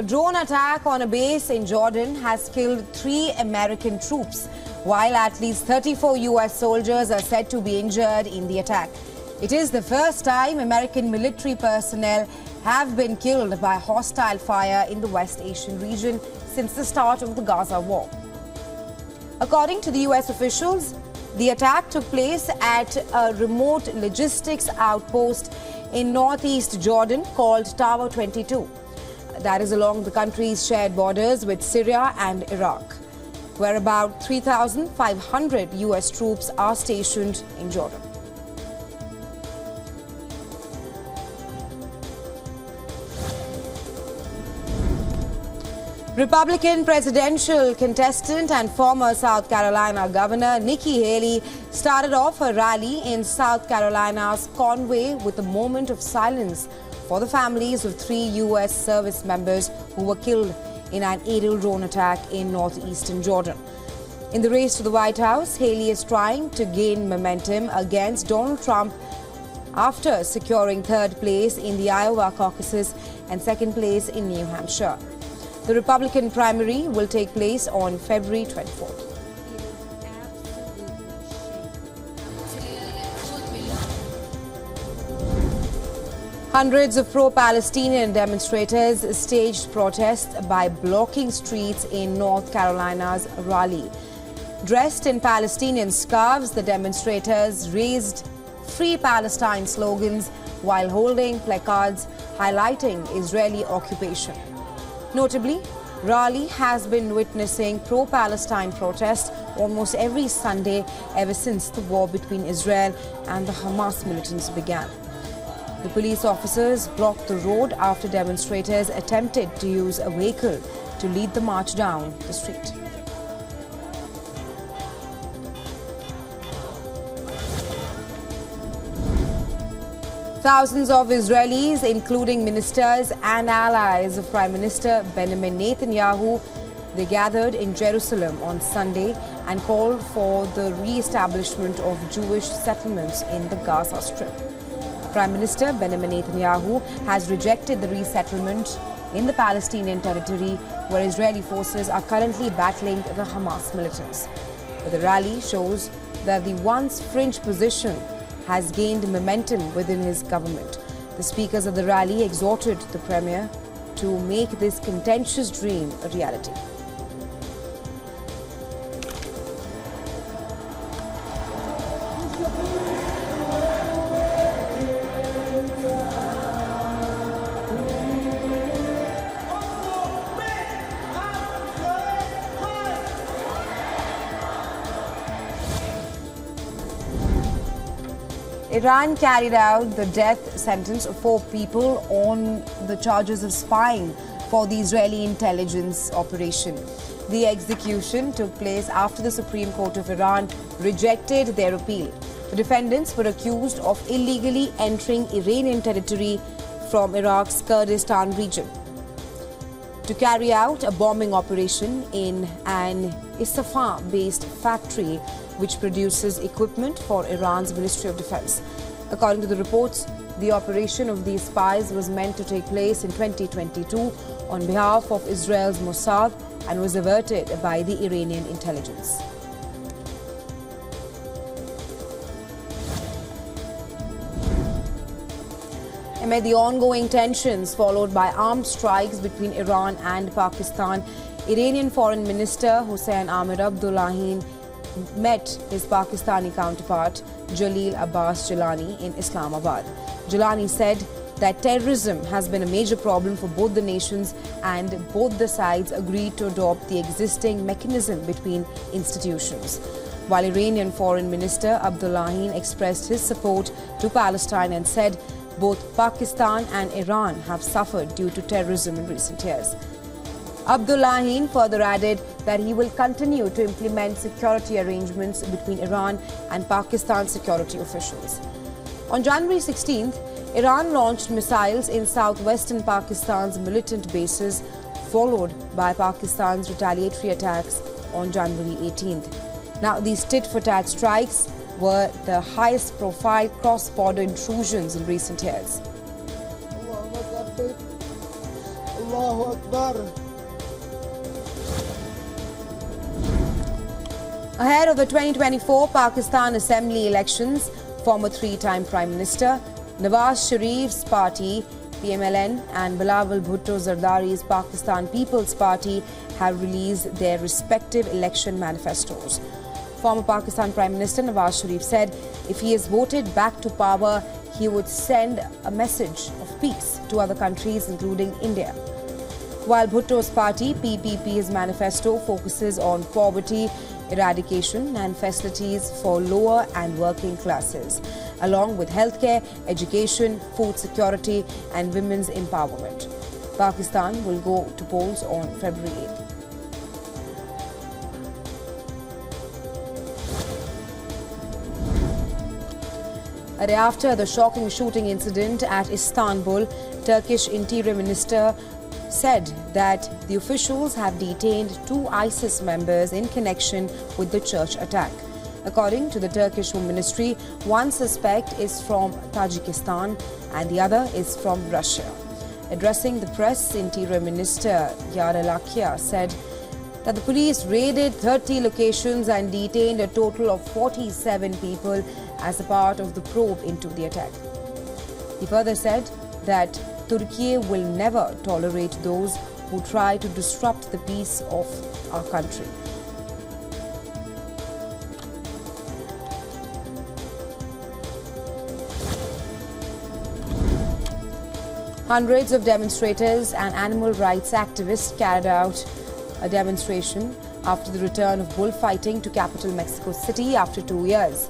A drone attack on a base in Jordan has killed 3 American troops, while at least 34 U.S. soldiers are said to be injured in the attack. It is the first time American military personnel have been killed by hostile fire in the West Asian region since the start of the Gaza war. According to the U.S. officials, the attack took place at a remote logistics outpost in northeast Jordan called Tower 22. That is along the country's shared borders with Syria and Iraq, where about 3,500 U.S. troops are stationed in Jordan. Republican presidential contestant and former South Carolina Governor Nikki Haley started off her rally in South Carolina's Conway with a moment of silence for the families of 3 U.S. service members who were killed in an aerial drone attack in northeastern Jordan. In the race to the White House, Haley is trying to gain momentum against Donald Trump after securing 3rd place in the Iowa caucuses and 2nd place in New Hampshire. The Republican primary will take place on February 24th. Hundreds of pro-Palestinian demonstrators staged protests by blocking streets in North Carolina's Raleigh. Dressed in Palestinian scarves, the demonstrators raised "Free Palestine" slogans while holding placards highlighting Israeli occupation. Notably, Raleigh has been witnessing pro-Palestine protests almost every Sunday ever since the war between Israel and the Hamas militants began. The police officers blocked the road after demonstrators attempted to use a vehicle to lead the march down the street. Thousands of Israelis, including ministers and allies of Prime Minister Benjamin Netanyahu, they gathered in Jerusalem on Sunday and called for the re-establishment of Jewish settlements in the Gaza Strip. Prime Minister Benjamin Netanyahu has rejected the resettlement in the Palestinian territory where Israeli forces are currently battling the Hamas militants. But the rally shows that the once fringe position has gained momentum within his government. The speakers of the rally exhorted the Premier to make this contentious dream a reality. Iran carried out the death sentence of 4 people on the charges of spying for the Israeli intelligence operation. The execution took place after the Supreme Court of Iran rejected their appeal. The defendants were accused of illegally entering Iranian territory from Iraq's Kurdistan region to carry out a bombing operation in an Isfahan-based factory which produces equipment for Iran's Ministry of Defense. According to the reports, the operation of these spies was meant to take place in 2022 on behalf of Israel's Mossad and was averted by the Iranian intelligence. Amid the ongoing tensions followed by armed strikes between Iran and Pakistan, Iranian Foreign Minister Hossein Amir-Abdollahian met his Pakistani counterpart Jalil Abbas Gilani in Islamabad. Gilani said that terrorism has been a major problem for both the nations and both the sides agreed to adopt the existing mechanism between institutions. While Iranian Foreign Minister Abdullahian expressed his support to Palestine and said both Pakistan and Iran have suffered due to terrorism in recent years. Abdullahian further added that he will continue to implement security arrangements between Iran and Pakistan security officials. On January 16th, Iran launched missiles in southwestern Pakistan's militant bases, followed by Pakistan's retaliatory attacks on January 18th. Now, these tit-for-tat strikes were the highest profile cross-border intrusions in recent years. Allahu Akbar. Ahead of the 2024 Pakistan Assembly elections, former three-time Prime Minister Nawaz Sharif's party, PMLN, and Bilawal Bhutto Zardari's Pakistan People's Party have released their respective election manifestos. Former Pakistan Prime Minister Nawaz Sharif said if he is voted back to power, he would send a message of peace to other countries, including India. While Bhutto's party, PPP's manifesto focuses on poverty eradication and facilities for lower and working classes, along with healthcare, education, food security and women's empowerment. Pakistan will go to polls on February 8th. A day after the shocking shooting incident at Istanbul, Turkish Interior Minister said that the officials have detained 2 ISIS members in connection with the church attack. According to the Turkish Home Ministry, one suspect is from Tajikistan and the other is from Russia. Addressing the press, Interior Minister Yaralakia said that the police raided 30 locations and detained a total of 47 people as a part of the probe into the attack. He further said that Turkey will never tolerate those who try to disrupt the peace of our country. Hundreds of demonstrators and animal rights activists carried out a demonstration after the return of bullfighting to capital Mexico City after 2 years.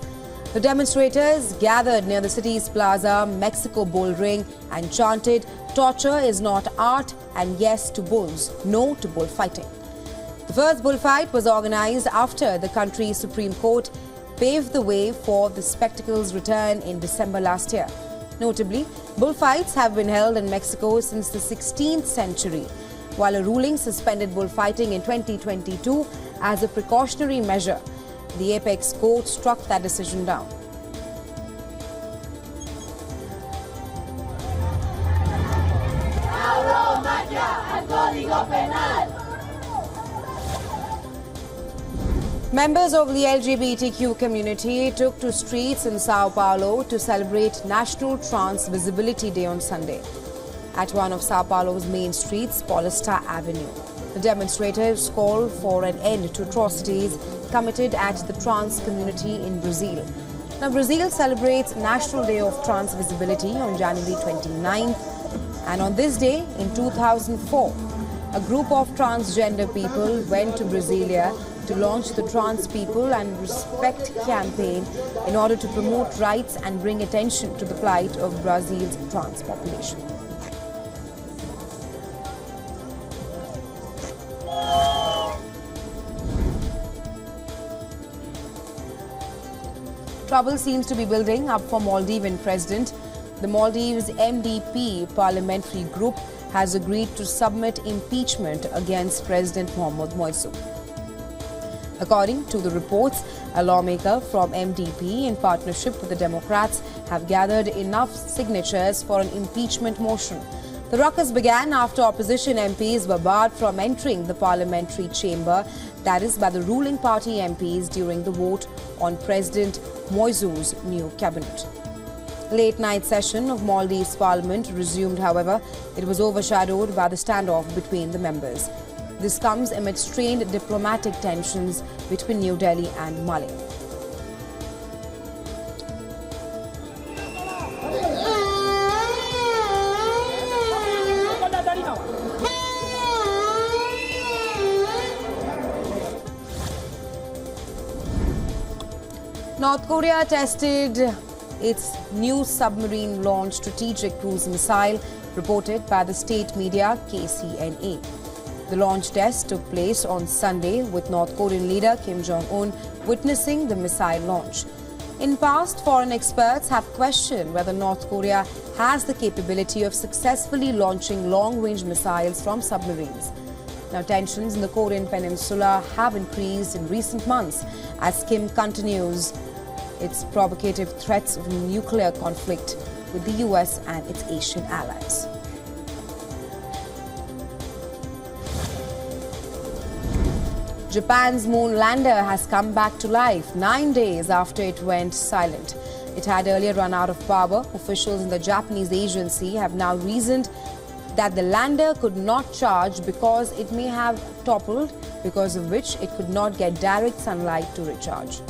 The demonstrators gathered near the city's plaza, Mexico Bull Ring, and chanted, "Torture is not art and yes to bulls, no to bullfighting." The first bullfight was organized after the country's Supreme Court paved the way for the spectacle's return in December last year. Notably, bullfights have been held in Mexico since the 16th century, while a ruling suspended bullfighting in 2022 as a precautionary measure. The apex court struck that decision down. Members of the LGBTQ community took to streets in Sao Paulo to celebrate National Trans Visibility Day on Sunday at one of Sao Paulo's main streets, Paulista Avenue. The demonstrators called for an end to atrocities committed at the trans community in Brazil. Now, Brazil celebrates National Day of Trans Visibility on January 29th, and on this day in 2004, a group of transgender people went to Brasilia to launch the Trans People and Respect campaign in order to promote rights and bring attention to the plight of Brazil's trans population. Trouble seems to be building up for Maldivian President. The Maldives MDP parliamentary group has agreed to submit impeachment against President Hanumandwj. According to the reports, a lawmaker from MDP in partnership with the Democrats have gathered enough signatures for an impeachment motion. The ruckus began after opposition MPs were barred from entering the parliamentary chamber, that is by the ruling party MPs, during the vote on President Moizu's new cabinet. Late-night session of Maldives Parliament resumed, however. It was overshadowed by the standoff between the members. This comes amid strained diplomatic tensions between New Delhi and Malian. North Korea tested its new submarine-launched strategic cruise missile, reported by the state media KCNA. The launch test took place on Sunday, with North Korean leader Kim Jong-un witnessing the missile launch. In past, foreign experts have questioned whether North Korea has the capability of successfully launching long-range missiles from submarines. Now, tensions in the Korean peninsula have increased in recent months as Kim continues its provocative threats of nuclear conflict with the US and its Asian allies. Japan's moon lander has come back to life 9 days after it went silent. It had earlier run out of power. Officials in the Japanese agency have now reasoned that the lander could not charge because it may have toppled, because of which it could not get direct sunlight to recharge.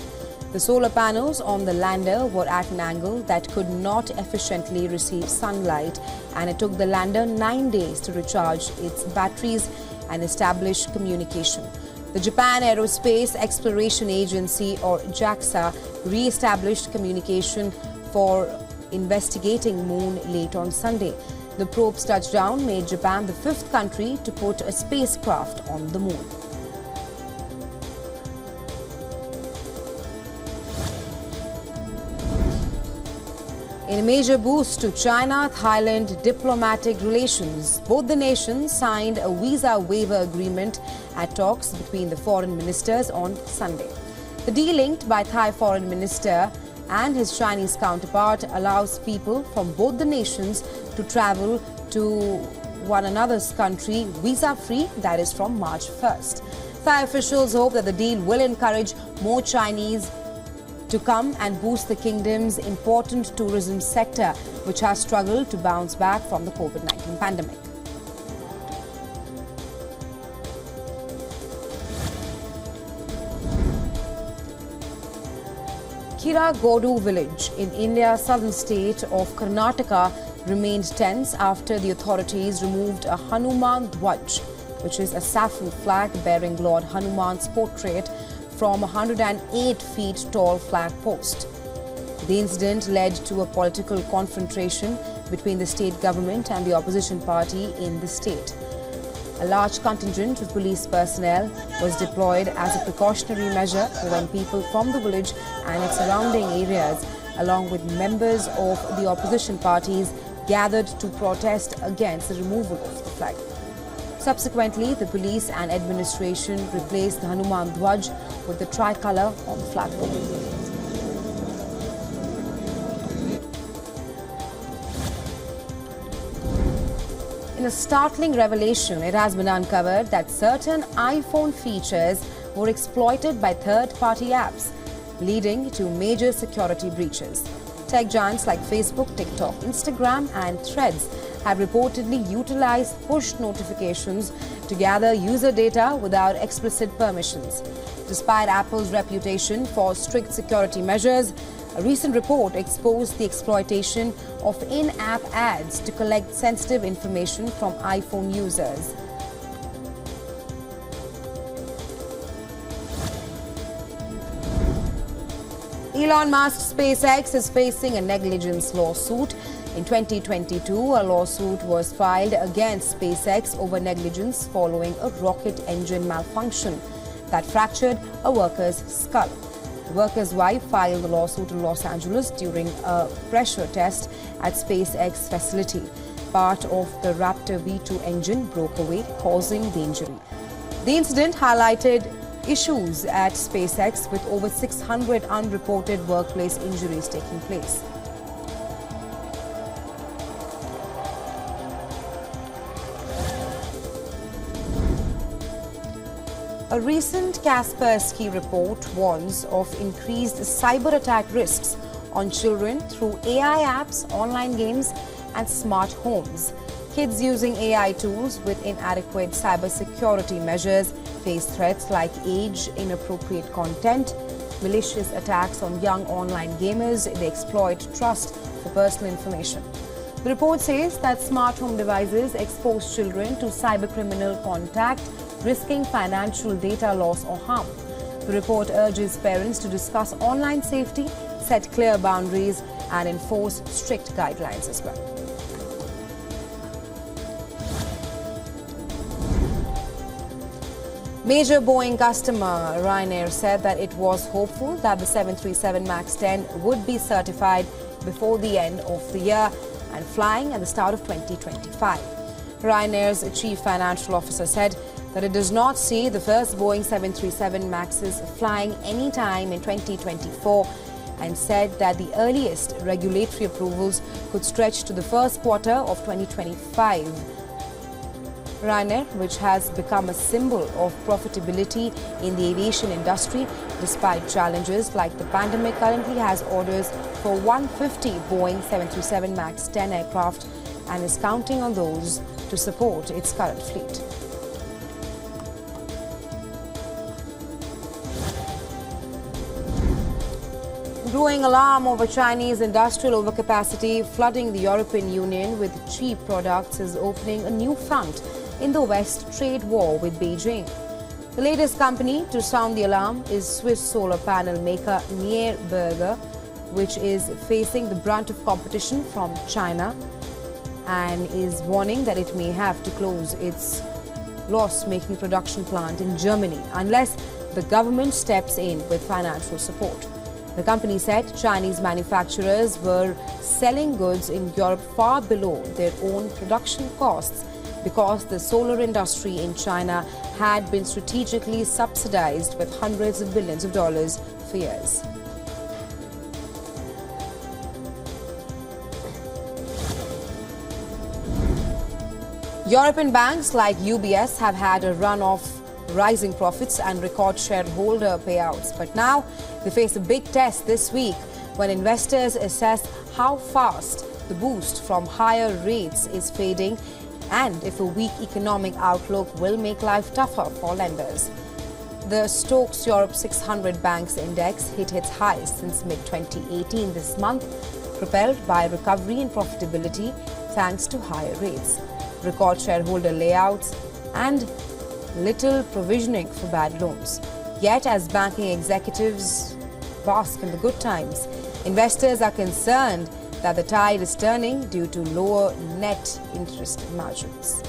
The solar panels on the lander were at an angle that could not efficiently receive sunlight, and it took the lander 9 days to recharge its batteries and establish communication. The Japan Aerospace Exploration Agency, or JAXA, re-established communication for investigating moon late on Sunday. The probe's touchdown made Japan the 5th country to put a spacecraft on the moon. In a major boost to China-Thailand diplomatic relations, both the nations signed a visa waiver agreement at talks between the foreign ministers on Sunday. The deal, linked by Thai foreign minister and his Chinese counterpart, allows people from both the nations to travel to one another's country visa-free, that is from March 1st. Thai officials hope that the deal will encourage more Chinese to come and boost the kingdom's important tourism sector, which has struggled to bounce back from the COVID-19 pandemic. Kiragodu village in India's southern state of Karnataka remained tense after the authorities removed a Hanumandwj, which is a saffron flag bearing Lord Hanuman's portrait, from a 108 feet tall flag post. The incident led to a political confrontation between the state government and the opposition party in the state. A large contingent of police personnel was deployed as a precautionary measure when people from the village and its surrounding areas, along with members of the opposition parties, gathered to protest against the removal of the flag. Subsequently, the police and administration replaced the Hanumandwj with the tricolour on the flagpole. In a startling revelation, it has been uncovered that certain iPhone features were exploited by third-party apps, leading to major security breaches. Tech giants like Facebook, TikTok, Instagram and Threads have reportedly utilized push notifications to gather user data without explicit permissions. Despite Apple's reputation for strict security measures, a recent report exposed the exploitation of in-app ads to collect sensitive information from iPhone users. Elon Musk's SpaceX is facing a negligence lawsuit. In 2022, a lawsuit was filed against SpaceX over negligence following a rocket engine malfunction that fractured a worker's skull. The worker's wife filed the lawsuit in Los Angeles during a pressure test at SpaceX facility. Part of the Raptor V2 engine broke away, causing the injury. The incident highlighted issues at SpaceX, with over 600 unreported workplace injuries taking place. A recent Kaspersky report warns of increased cyber attack risks on children through AI apps, online games and smart homes. Kids using AI tools with inadequate cybersecurity measures face threats like age, inappropriate content, malicious attacks on young online gamers. They exploit trust for personal information. The report says that smart home devices expose children to cybercriminal contact, risking financial data loss or harm. The report urges parents to discuss online safety, set clear boundaries and enforce strict guidelines as well. Major Boeing customer Ryanair said that it was hopeful that the 737 MAX 10 would be certified before the end of the year and flying at the start of 2025. Ryanair's chief financial officer said that it does not see the first Boeing 737 MAXs flying anytime in 2024 and said that the earliest regulatory approvals could stretch to the first quarter of 2025. Ryanair, which has become a symbol of profitability in the aviation industry, despite challenges like the pandemic, currently has orders for 150 Boeing 737 MAX 10 aircraft and is counting on those to support its current fleet. Growing alarm over Chinese industrial overcapacity flooding the European Union with cheap products is opening a new front in the West trade war with Beijing. The latest company to sound the alarm is Swiss solar panel maker Berger, which is facing the brunt of competition from China and is warning that it may have to close its loss-making production plant in Germany unless the government steps in with financial support. The company said Chinese manufacturers were selling goods in Europe far below their own production costs because the solar industry in China had been strategically subsidized with hundreds of billions of dollars for years. European banks like UBS have had a run of rising profits and record shareholder payouts. But now they face a big test this week when investors assess how fast the boost from higher rates is fading and if a weak economic outlook will make life tougher for lenders. The Stocks Europe 600 Banks Index hit its highest since mid-2018 this month, propelled by recovery in profitability thanks to higher rates, record shareholder layouts and little provisioning for bad loans. Yet, as banking executives bask in the good times, investors are concerned that the tide is turning due to lower net interest margins.